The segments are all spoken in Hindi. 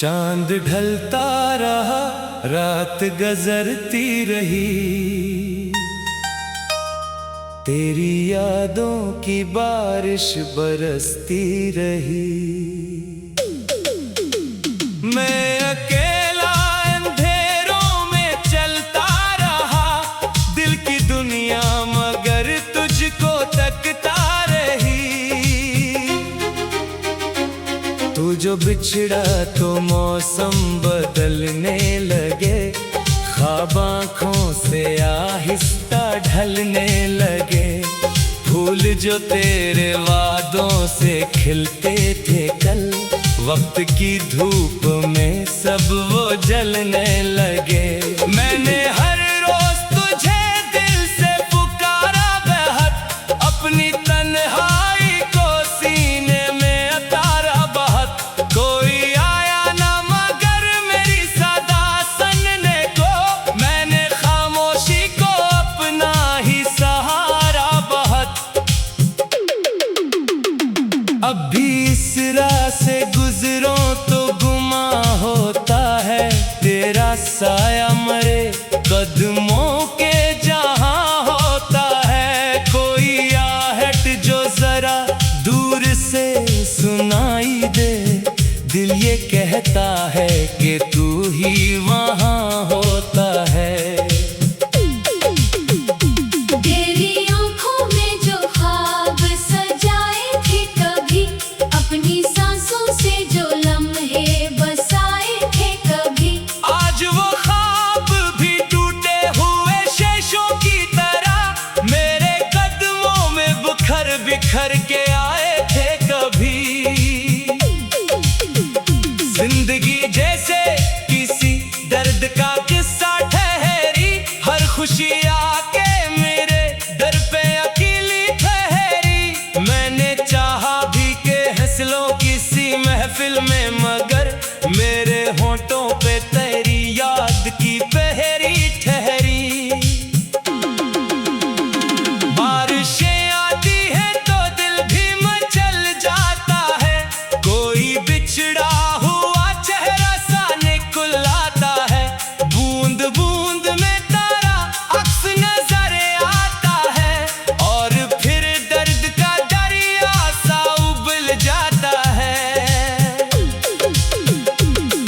चांद ढलता रहा, रात गुजरती रही, तेरी यादों की बारिश बरसती रही। मैं अकेला अंधेरों में चलता रहा, दिल की दुनिया मगर तुझको तकता रही। तू जो बिछड़ा तो मौसम बदलने लगे, ख्वाब आँखों से आहिस्ता ढलने लगे। फूल जो तेरे वादों से खिलते थे कल, वक्त की धूप में सब वो जलने लगे। मैंने हर रोज तुझे दिल से पुकारा बेहद, अपनी तन्हाई को सीने में उतारा बहुत। कोई आया ना मगर मेरी सदा सुनने को, मैंने खामोशी को अपना ही सहारा बहुत। अब भी इस राह से गुजरो तो गुमा होता है, तेरा साया मरे कदमों के जहां होता है। कोई आहट जो जरा दूर से सुनाई दे, दिल ये कहता है कि तू ही वहां होता है। बिखर के आए थे कभी, जिंदगी जैसे किसी दर्द का किस्सा ठहरी। हर खुशी आके मेरे दर पे अकेली ठहरी। मैंने चाहा भी के हंसलो किसी महफिल में, मगर मेरे होंठों पे तेरी याद की पहरी ठहरी।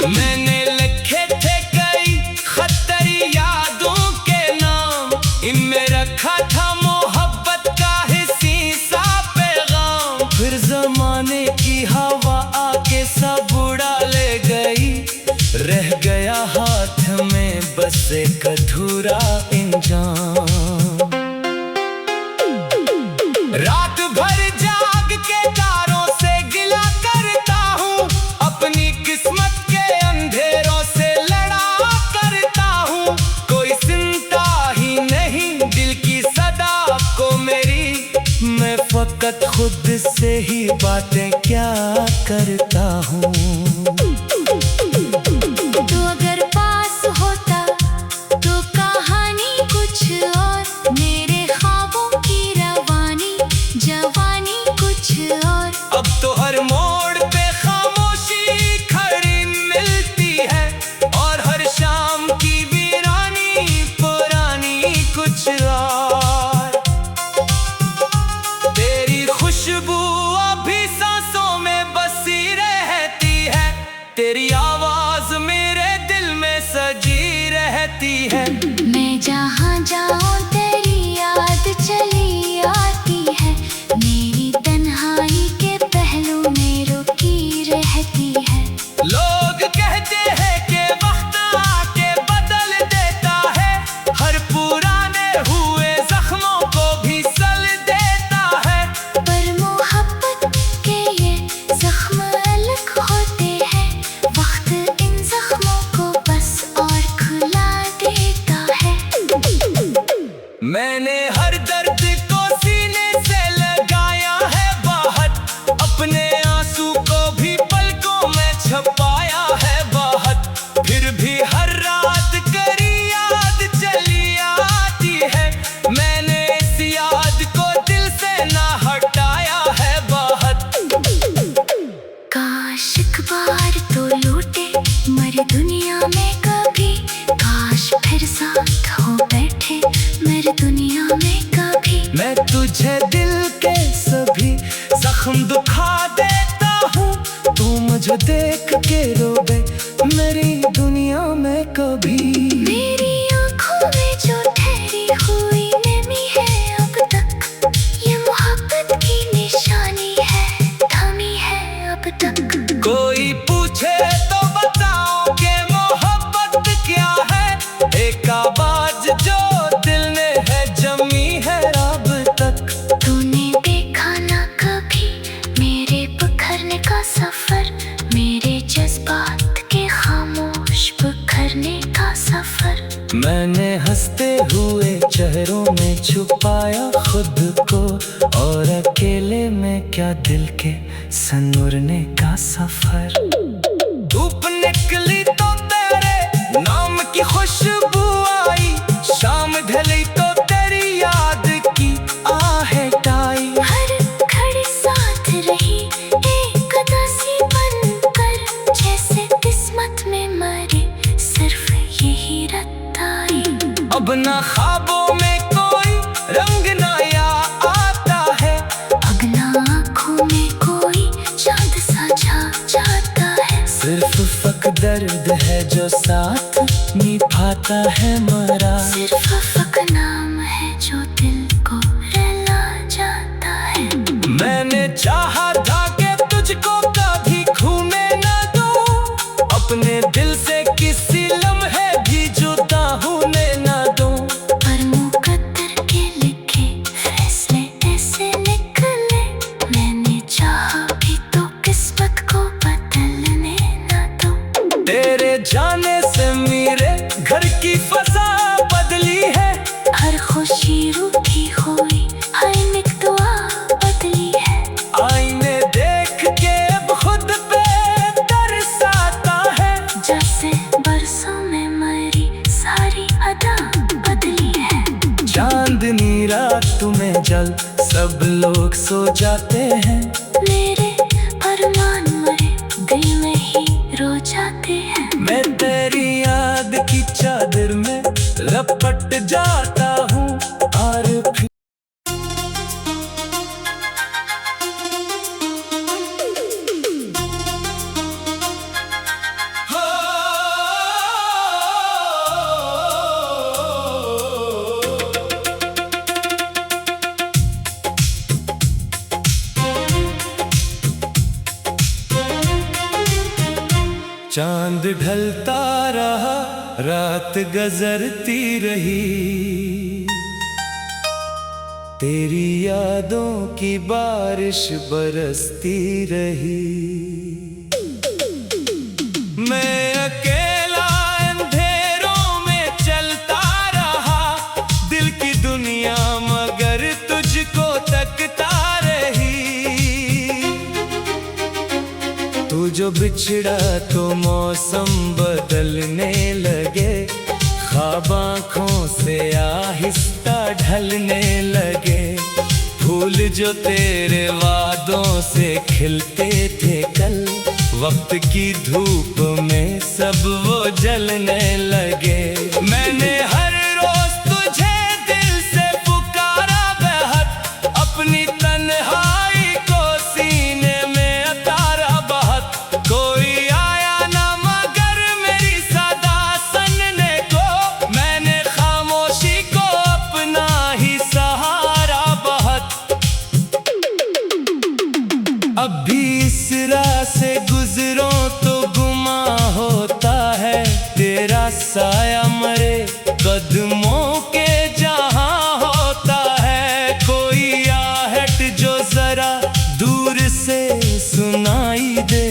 मैंने लिखे थे कई खत तेरी यादों के नाम, इनमें रखा था मोहब्बत का हिस्सी सा पैगाम। फिर जमाने की हवा आके सब उड़ा ले गई, रह गया हाथ में बस एक अधूरा इंजाम। रात भर जाग के तारों से गिला करता हूँ, अपनी किस्मत के अंधेरों से लड़ा करता हूँ। कोई सुनता ही नहीं दिल की सदा को मेरी, मैं फकत खुद से ही बातें क्या करता हूँ। तू अगर पास होता तो कहानी कुछ और, मेरे ख्वाबों की रवानी जवानी कुछ और। अब तो हर मोड़ पे खामोशी खड़ी मिलती है, और हर शाम की वीरानी पुरानी कुछ और। तेरी खुशबू अभी सांसों में बसी रहती है, तेरी आवाज मेरे दिल में सजी रहती है। मैं जहाँ जाऊँ तेरी याद चली आती है, मेरी तन्हाई के पहलू में रुकी रहती है। लोग कहते हैं कि वक्त आके बदल देता है, हर पुराने हुए जख्मों को भी सल देता है। पर मोहब्बत के ये जख्म अलग होते हैं, वक्त इन जख्मों को बस और खुला देता है। मैंने हर दर्द तुझे दिल के सभी जख्म दुखा देता हूँ। तू मुझे देख के रोवे मेरी दुनिया में कभी। मेरी आँखों में जो ठहरी हुई नमी है अब तक, ये मोहब्बत की निशानी है, थमी है अब तक। कोई पूछे तो बताओ कि मोहब्बत क्या है, एक आवाज जो दिल ने है जमी है अब तक। तूने देखा ना कभी मेरे बिखरने का सफर, मेरे जज्बात के खामोश बिखरने का सफर। मैंने हंसते हुए चेहरों में छुपाया खुद को, और अकेले में क्या दिल के सनूरने का सफर। धूप निकली तो तेरे नाम की खुशबू आई, शाम ढली तो तेरी याद की आहट आई। हर घड़ी साथ रही एक उदासी बनकर, जैसे किस्मत में मरे सिर्फ यही रात आई। अब ना ख्वाबों में कोई रंग नया आता है, अब ना आँखों में कोई चांद सा छा जाता है। सिर्फ फक दर्द है जो साथ निभाता है मरा। सिर्फ फक नाम है जो दिल को रुला जाता है। मैंने चाहा था कि तुझको कभी खोने न दूं, अपने दिल से किसी लम्हे भी जुदा होने न दूं। पर मुकद्दर के लिखे फैसले ऐसे निकले, मैंने चाहा भी तो किस्मत को बदलने न दूं। तेरे जाने से मेरे घर की फजा बदली है, हर खुशी रूठी हुई हर निक दुआ बदली है। आईने देख के अब खुद पे तरस आता है, जैसे बरसों में मरी सारी अदा बदली है। चांदनी रात में जल सब लोग सो जाते हैं, मेरे अरमान मरे दिल में ही रो जाते हैं। मैं तेरी याद की चादर में लपट जाता हूँ और फिर चांद ढलता रहा रात गुजरती रही, तेरी यादों की बारिश बरसती रही। मैं अकेला अंधेरों में चलता रहा, दिल की दुनिया मगर तुझको तकता रही। तू जो बिछड़ा तो मौसम बदलने लगे, ख्वाब आँखों से आहिस्ता ढलने लगे। फूल जो तेरे वादों से खिलते थे कल, वक्त की धूप में सब वो जलने लगे। मैंने हर रोज तुझे दिल से पुकारा बेहद, अपनी तन्हाई को सीने में उतारा बहुत। कोई आया ना मगर मेरी सदा सुनने को, मैंने खामोशी को अपना ही सहारा बहुत। अब भी इस राह से गुजरो तो गुमा होता है, तेरा साया मरे कदमों के जहां होता है। कोई आहट जो जरा दूर से सुनाई दे,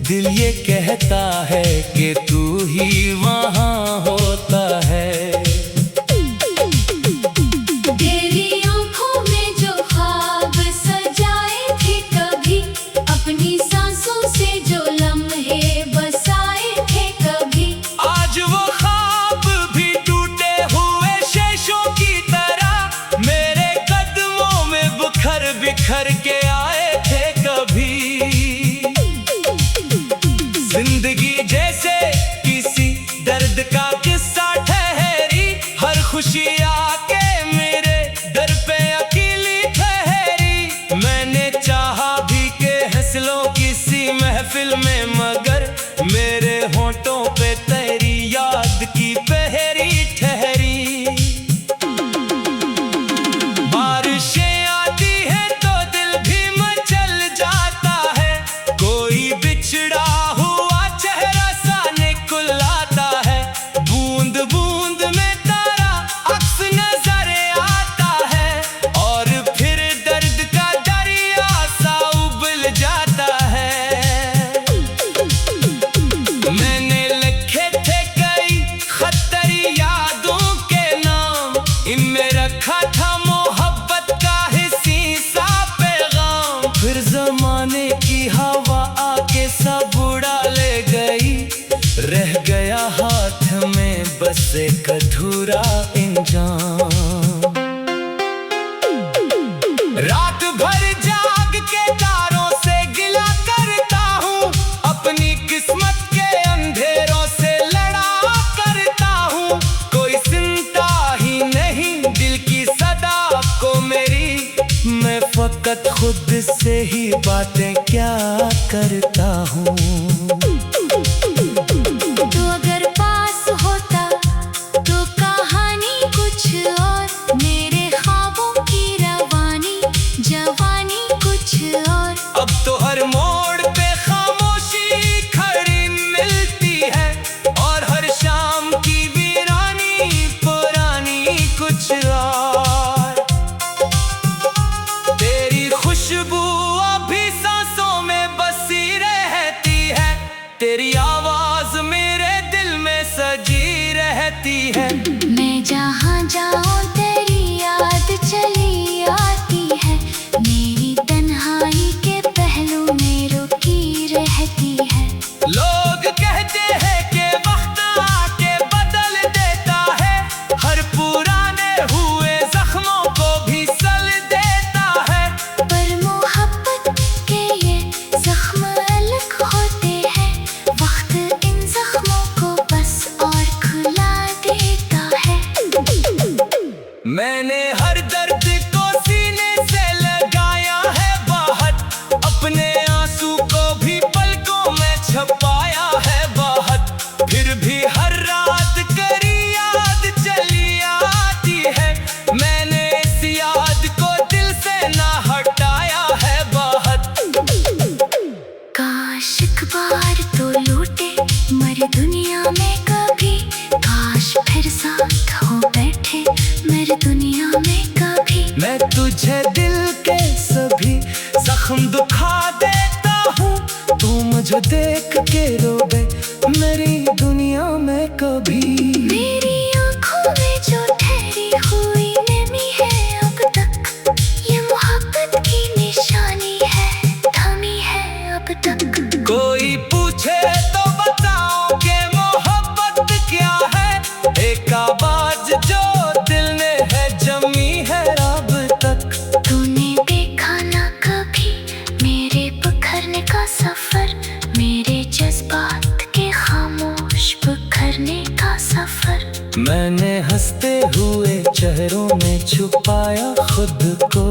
दिल ये कहता है कि तू ही वहां होता है। तेरी आँखों में जो ख्वाब सजाए थे कभी, अपनी सांसों से जो लम्हे बसाए थे कभी, आज वो ख्वाब भी टूटे हुए शेषों की तरह मेरे कदमों में बिखर बिखर के आए थे कभी। जिंदगी जैसे किसी एक अधूरा इंजाम। रात भर जाग के तारों से गिला करता हूँ, अपनी किस्मत के अंधेरों से लड़ा करता हूँ। कोई सुनता ही नहीं दिल की सदा को मेरी, मैं फकत खुद से ही बातें क्या करता हूँ। तो अगर पास होता तो कहानी कुछ और, मेरे ख्वाबों की रवानी जवानी कुछ और। अब तो हर मोड़ पे खामोशी खड़ी मिलती है, और हर शाम की वीरानी पुरानी कुछ और। तेरी खुशबू अभी सांसों में बसी रहती है, तेरी आवाज मेरे दिल में सजी रहती है। मैं जहाँ जाऊँ तेरी याद चली आती है, मेरी तन्हाई के पहलू में रुकी रहती है। लोग कहते हैं कि वक्त आके बदल देता है, हर पुराने हुए जख्मों को भी सल देता है। पर मोहब्बत के ये जख्म अलग होते हैं, वक्त इन जख्मों को बस और खुला देता है। मैंने हर दर्द को सीने से लगाया है बाहर, अपने आंसू को भी पलकों में छुपाया है बाहर। फिर भी हर रात करी याद चली आती है, मैंने इस याद को दिल से ना हटाया है बाहर। काश एक बार तो लूटे मर दुनिया में कभी, काश फिर साथ हो बैठे मेरे दुनिया में कभी। मैं तुझे दिल के सभी जख्म दुखा देता हूँ, तू मुझे देख के रोवे मेरी दुनिया में कभी। मेरी आँखों में जो ठहरी हुई नमी है अब तक, ये मोहब्बत की निशानी है, थमी है अब तक। कोई पूछे तो बताओ कि मोहब्बत क्या है, एक आवाज जो दिल ने है जमी है अब तक। तूने देखा ना कभी मेरे बिखरने का सफर, मेरे जज्बात के खामोश बिखरने का सफर। मैंने हंसते हुए चेहरों में छुपाया खुद को,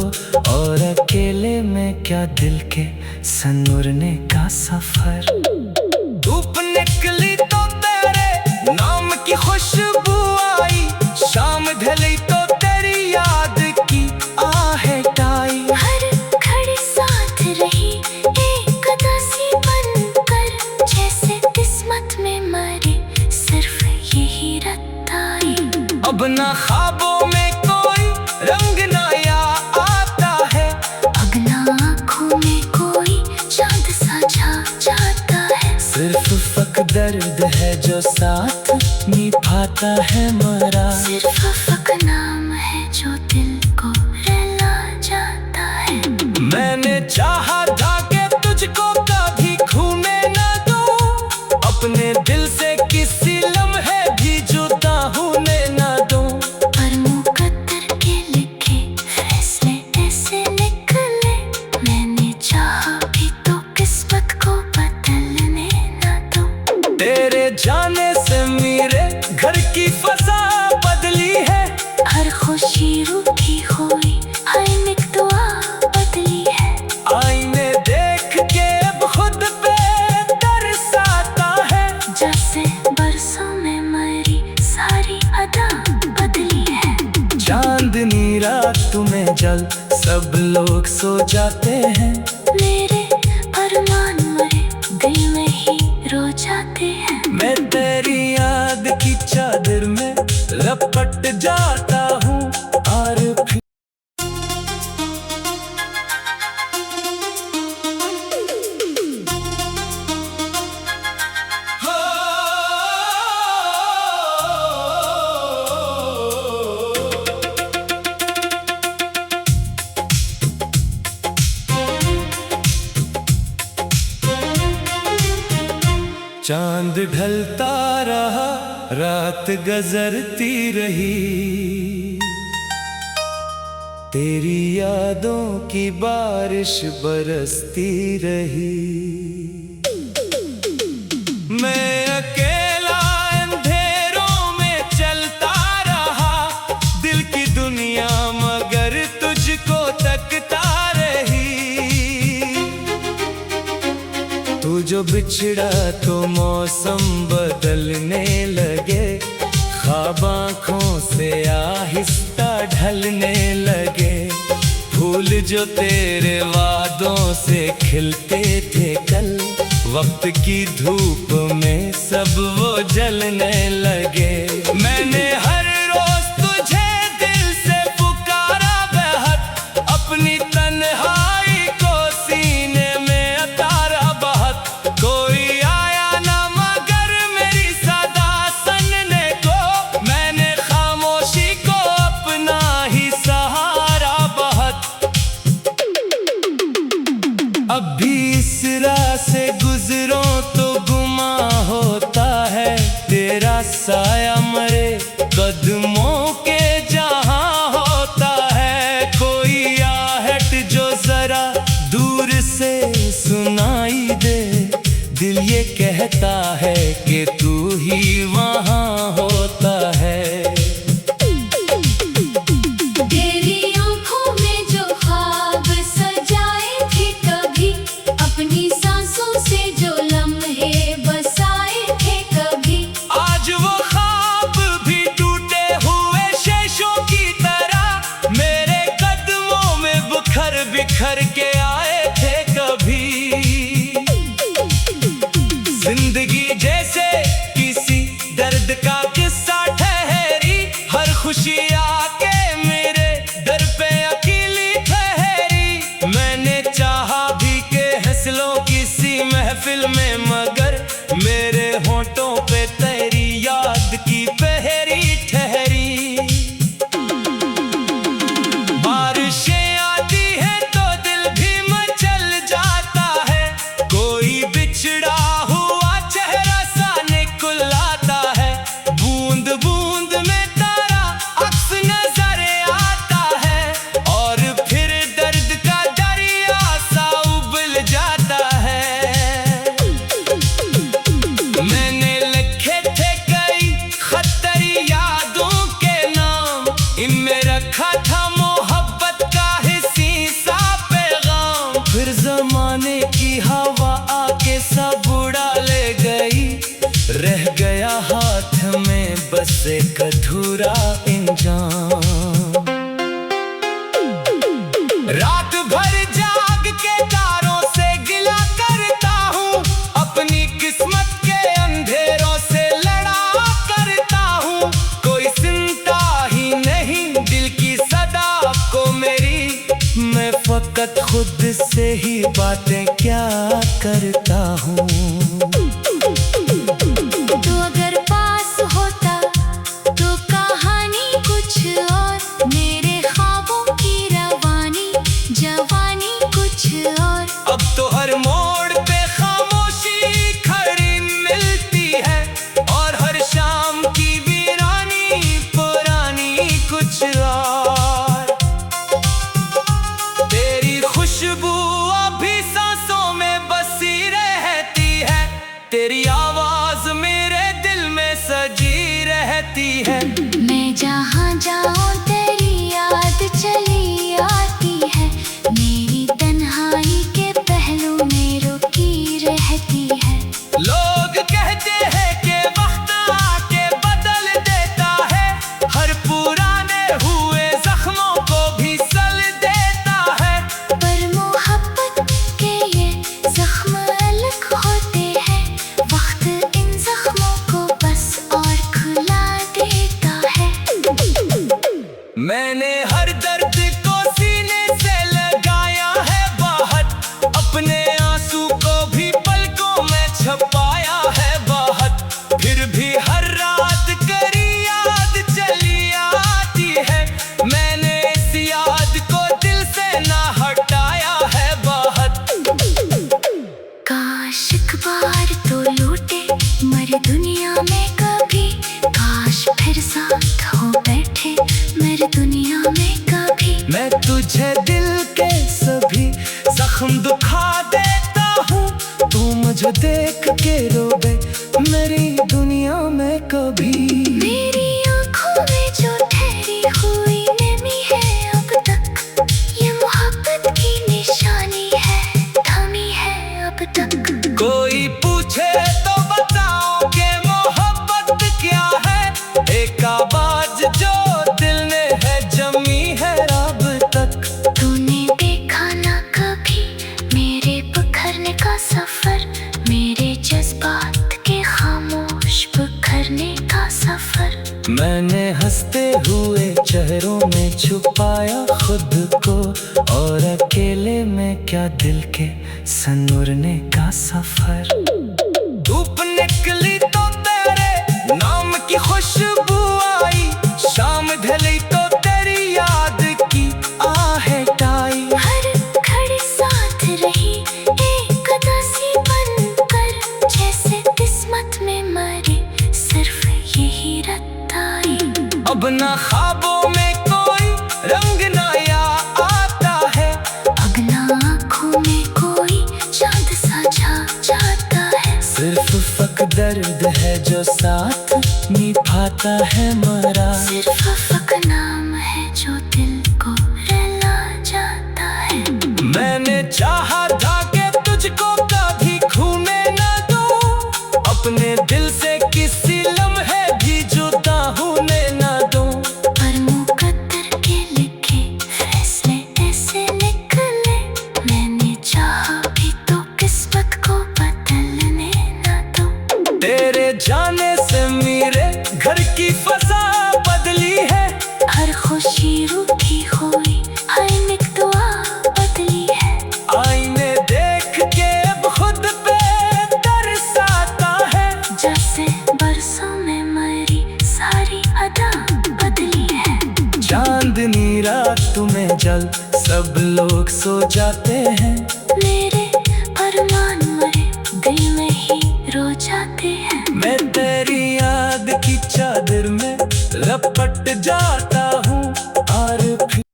और अकेले में क्या दिल के सनूरने का सफर। धूप निकली तो तेरे नाम की खुशबू आई, शाम ढली तो तेरी याद की आहट आई। हर घड़ी साथ रही एक उदासी बनकर, जैसे किस्मत में मरे सिर्फ यही रत आई। अब ना ख्वाबों में कोई रंग नया आता है, अब ना आँखों में कोई चाँद सा छा जाता है। सिर्फ फक दर्द है जो साथ निभाता है मरा। सिर्फ फक नाम है जो दिल को रुला जाता है। मैंने चाहा था कि तुझको कभी खोने न दूं, अपने दिल से किसी लम्हे भी जुदा होने न दूं। पर मुकद्दर के लिखे फैसले ऐसे निकले, मैंने चाहा भी तो किस्मत को बदलने न दूं। तेरे जाने से मेरे घर की फजा बदली है, हर खुशी रूठी हुई हर एक दुआ बदली है। आईने देख के अब खुद पे तरसाता है, जैसे बरसों में मरी सारी अदा बदली है। चांदनी रात में जल सब लोग सो जाते हैं, मेरे अरमान मरे दिल में ही रो जाते हैं। मैं तेरी याद की चादर में लपट जाता हूँ, और फिर चांद ढलता रहा रात गुजरती रही, तेरी यादों की बारिश बरसती रही। मैं अकेला अंधेरों में चलता रहा, दिल की दुनिया मगर तुझको तकता रही। तू जो बिछड़ा तो मौसम बदलने लगे, ख्वाब आँखों से आहिस्ता ढलने लगे। फूल जो तेरे वादों से खिलते थे कल, वक्त की धूप में सब वो जलने लगे। मैंने हर रोज तुझे दिल से पुकारा बेहद, अपनी तन्हाई को सीने में उतारा बहुत। कोई आया ना मगर मेरी सदा सुनने को, मैंने खामोशी को अपना ही सहारा बहुत। अब भी इस राह से गुजरो तो गुमा होता है, तेरा साया मरे कदमों के जहां होता है। कोई आहट जो जरा दूर से सुनाई दे, दिल ये कहता है कि तू ही वहां होता है। तेरी आँखों में जो ख्वाब सजाए थे कभी, अपनी सांसों से जो लम्हे बसाए थे कभी, आज वो ख्वाब भी टूटे हुए शीशों की तरह मेरे कदमों में बिखर बिखर के आए थे कभी। जिंदगी जैसे किसी दर्द का किस्सा ठहरी, हर खुशी आके मेरे दर पे अकेली ठहरी। मैंने चाहा भी के हंसलो किसी महफिल में, मगर मेरे होंठों पे तेरी याद की पहरी ठहरी। बारिशें आती हैं तो दिल भी मचल जाता है, कोई बिछड़ा हुआ चेहरा सा निकल आता है। बूंद बूंद में तारा अक्स नजर आता है, और फिर दर्द का दरिया सा उबल जाता है। मैंने लिखे थे कई खतरी यादों के नाम, इनमें रखा था मोहब्बत का हिस्सी सा पैगाम। फिर जमाने की हवा आके सब उड़ा ले गई, रह गया हाथ में बस एक अधूरा इंजाम। रात भर जाग के तारों से गिला करता हूँ, अपनी किस्मत के अंधेरों से लड़ा करता हूँ। कोई सुनता ही नहीं दिल की सदा को मेरी, मैं फकत खुद से ही बातें क्या करता हूँ। तो अगर पास होता तो कहानी कुछ और, मेरे ख्वाबों की रवानी जवानी कुछ और। अब तो हर मोड़ पे खामोशी खड़ी मिलती है, और हर शाम की वीरानी पुरानी कुछ और। तेरी खुशबू अभी सांसों में बसी रहती है, तुझे दिल के सभी जख्म दुखा देता हूँ। तू मुझे देख के रोवे मेरी दुनिया में कभी। मेरी आँखों में जो ठहरी हुई नमी है अब तक, ये मोहब्बत की निशानी है, थमी है अब तक। कोई पूछे तो बताओ कि मोहब्बत क्या है, एक आवाज जो दिल ने है जमी है अब तक। तूने देखा ना कभी मेरे बिखरने का सफर, मेरे जज्बात के खामोश बिखरने का सफर। मैंने हंसते हुए चेहरों में छुपाया खुद को, और अकेले में क्या दिल के सनूरने का सफर। धूप निकली तो तेरे नाम की खुशबू आई, शाम ढली तो तेरी याद की आहट आई। हर घड़ी साथ रही एक उदासी बनकर, जैसे किस्मत में मरी सिर्फ यही रात आई। अब ना ख्वाबों में कोई रंग नया आता है, अब ना आँखों में कोई चांद सा छा जाता है। सिर्फ फक दर्द है जो साथ निभाता है मरा। सिर्फ फक नाम है जो दिल को रुला जाता है। मैंने चाहा था कि तुझको कभी खोने न दूं, अपने दिल से किसी लम्हे भी जुदा होने न दूं। पर मुकद्दर के लिखे फैसले ऐसे निकले, मैंने चाहा भी तो किस्मत को बदलने न दूं। तेरे जाने से मेरे घर की फजा बदली है, हर खुशी रूठी हुई हर एक दुआ बदली है। आईने देख के अब खुद पे तरस आता है, जैसे बरसों में मरी सारी अदा बदली है। चांदनी रात में जल सब लोग सो जाते हैं, मेरे अरमान मरे दिल में ही रो जाते हैं। मैं तेरी याद की चादर में लपट जाता हूँ और फिर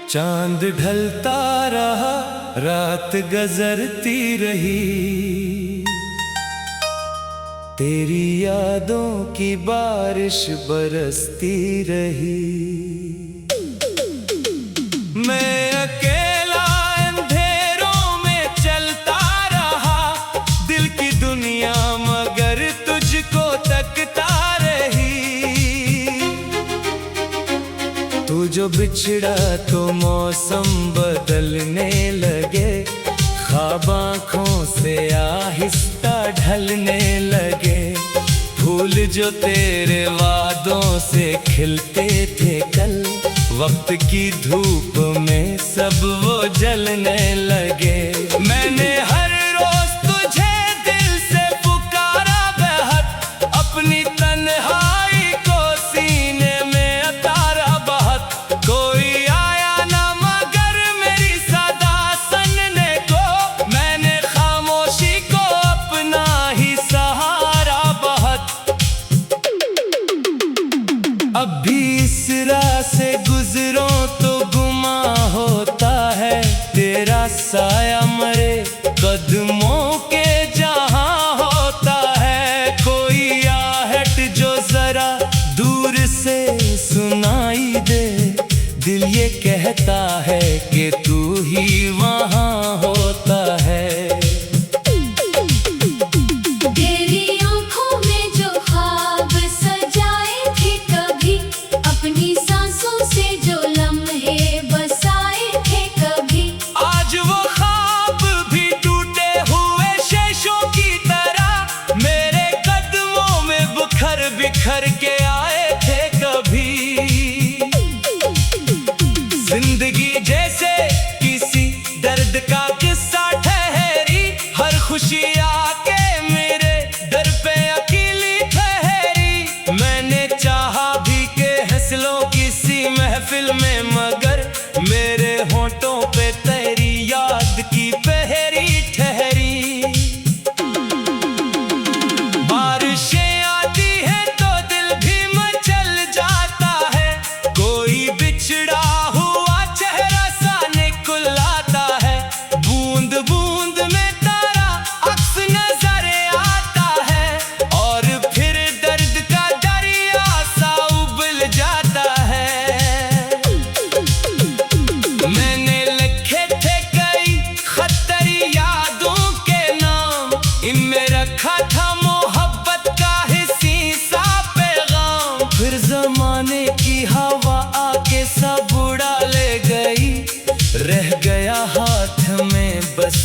चांद ढलता रहा रात गुजरती रही, तेरी यादों की बारिश बरसती रही। मैं अकेला अंधेरों में चलता रहा, दिल की दुनिया मगर तुझको तकता रही। तू जो बिछड़ा तो मौसम बदलने लगे, ख्वाब आँखों से आहिस्ता ढलने लगे। फूल जो तेरे वादों से खिलते थे कल, वक्त की धूप में सब वो जलने लगे। मैंने हर रोज तुझे दिल से पुकारा बेहद, अपनी तन्हाई को सीने में उतारा बहुत। कोई आया ना मगर मेरी सदा सुनने को, मैंने खामोशी को अपना ही सहारा बहुत। अब भी इस राह से गुजरो तो गुमा होता है, तेरा साया मरे कदमों के जहां होता है। कोई आहट जो जरा दूर से सुनाई दे, दिल ये कहता है कि तू ही वहां होता है। तेरी आँखों में जो ख्वाब सजाए थे कभी, अपनी सांसों से जो लम्हे बसाए थे कभी, आज वो ख्वाब भी टूटे हुए शेषों की तरह मेरे कदमों में बिखर बिखर के आए थे कभी। जिंदगी जैसे किसी दर्द का किस्सा ठहरी, हर खुशी आके मेरे दर पे अकेली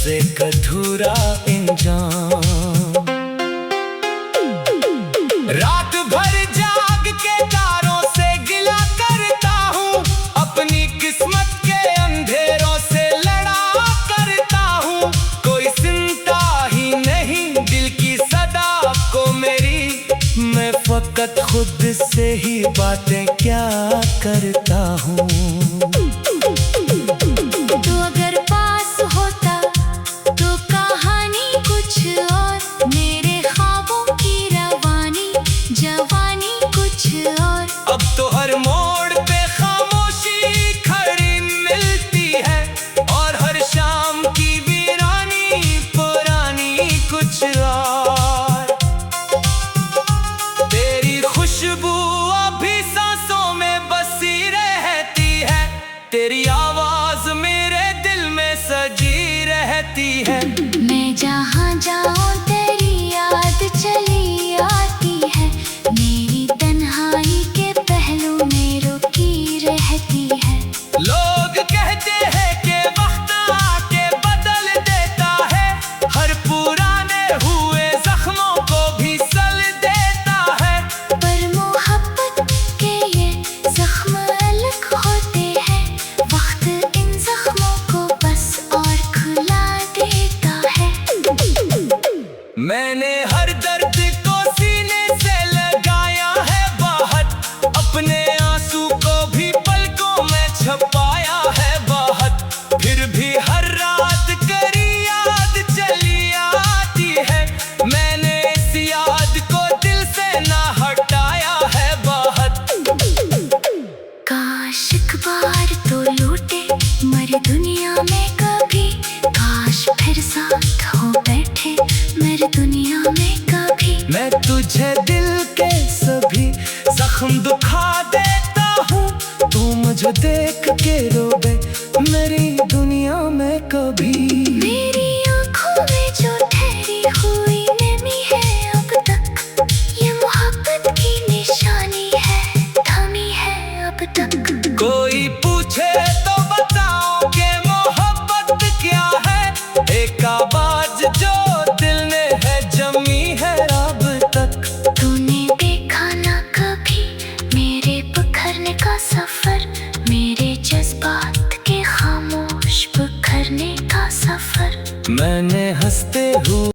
बस एक अधूरा इंजाम। रात भर जाग के तारों से गिला करता हूँ, अपनी किस्मत के अंधेरों से लड़ा करता हूँ। कोई सुनता ही नहीं दिल की सदा को मेरी, मैं फकत खुद से ही बातें क्या करता हूँ। तू अगर पास होता तो कहानी कुछ और, मेरे ख्वाबों की रवानी जवानी कुछ और। अब तो हर मोड़ पे खामोशी खड़ी मिलती है, और हर शाम की वीरानी पुरानी कुछ और। तेरी खुशबू अभी सांसों में बसी रहती है, तेरी आवाज मेरे दिल में सजी रहती है। मैं जहाँ जाऊँ तेरी याद चली आती है, मेरी तन्हाई के पहलू में रुकी रहती है। लोग कहते हैं कि वक्त आके बदल देता है, हर पुराने हुए जख्मों को भी सल देता है। पर मोहब्बत के ये जख्म अलग होते हैं, वक्त इन जख्मों को बस और खुला देता है। मैंने हर दर्द को सीने से लगाया है बाहर, अपने आंसू को भी पलकों में छुपाया है बाहर। फिर भी हर रात करी याद चली आती है, मैंने इस याद को दिल से ना हटाया है बाहर। काश एक बार तो लूटे मर दुनिया में कभी, काश फिर साथ हो बैठे मेरी दुनिया में कभी। मैं तुझे दिल के सभी जख्म दुखा देता हूँ, तू मुझे देख के रोवे मेरी दुनिया में कभी। मेरी आँखों में जो ठहरी हुई नमी है अब तक, ये मोहब्बत की निशानी है, थमी है अब तक। कोई पूछे तो बताओ कि मोहब्बत क्या है, एक आवाज जो दिल ने है जमी है अब तक। तूने देखा ना कभी मेरे बिखरने का सफर, मेरे जज्बात के खामोश बिखरने का सफर। मैंने हंसते हुए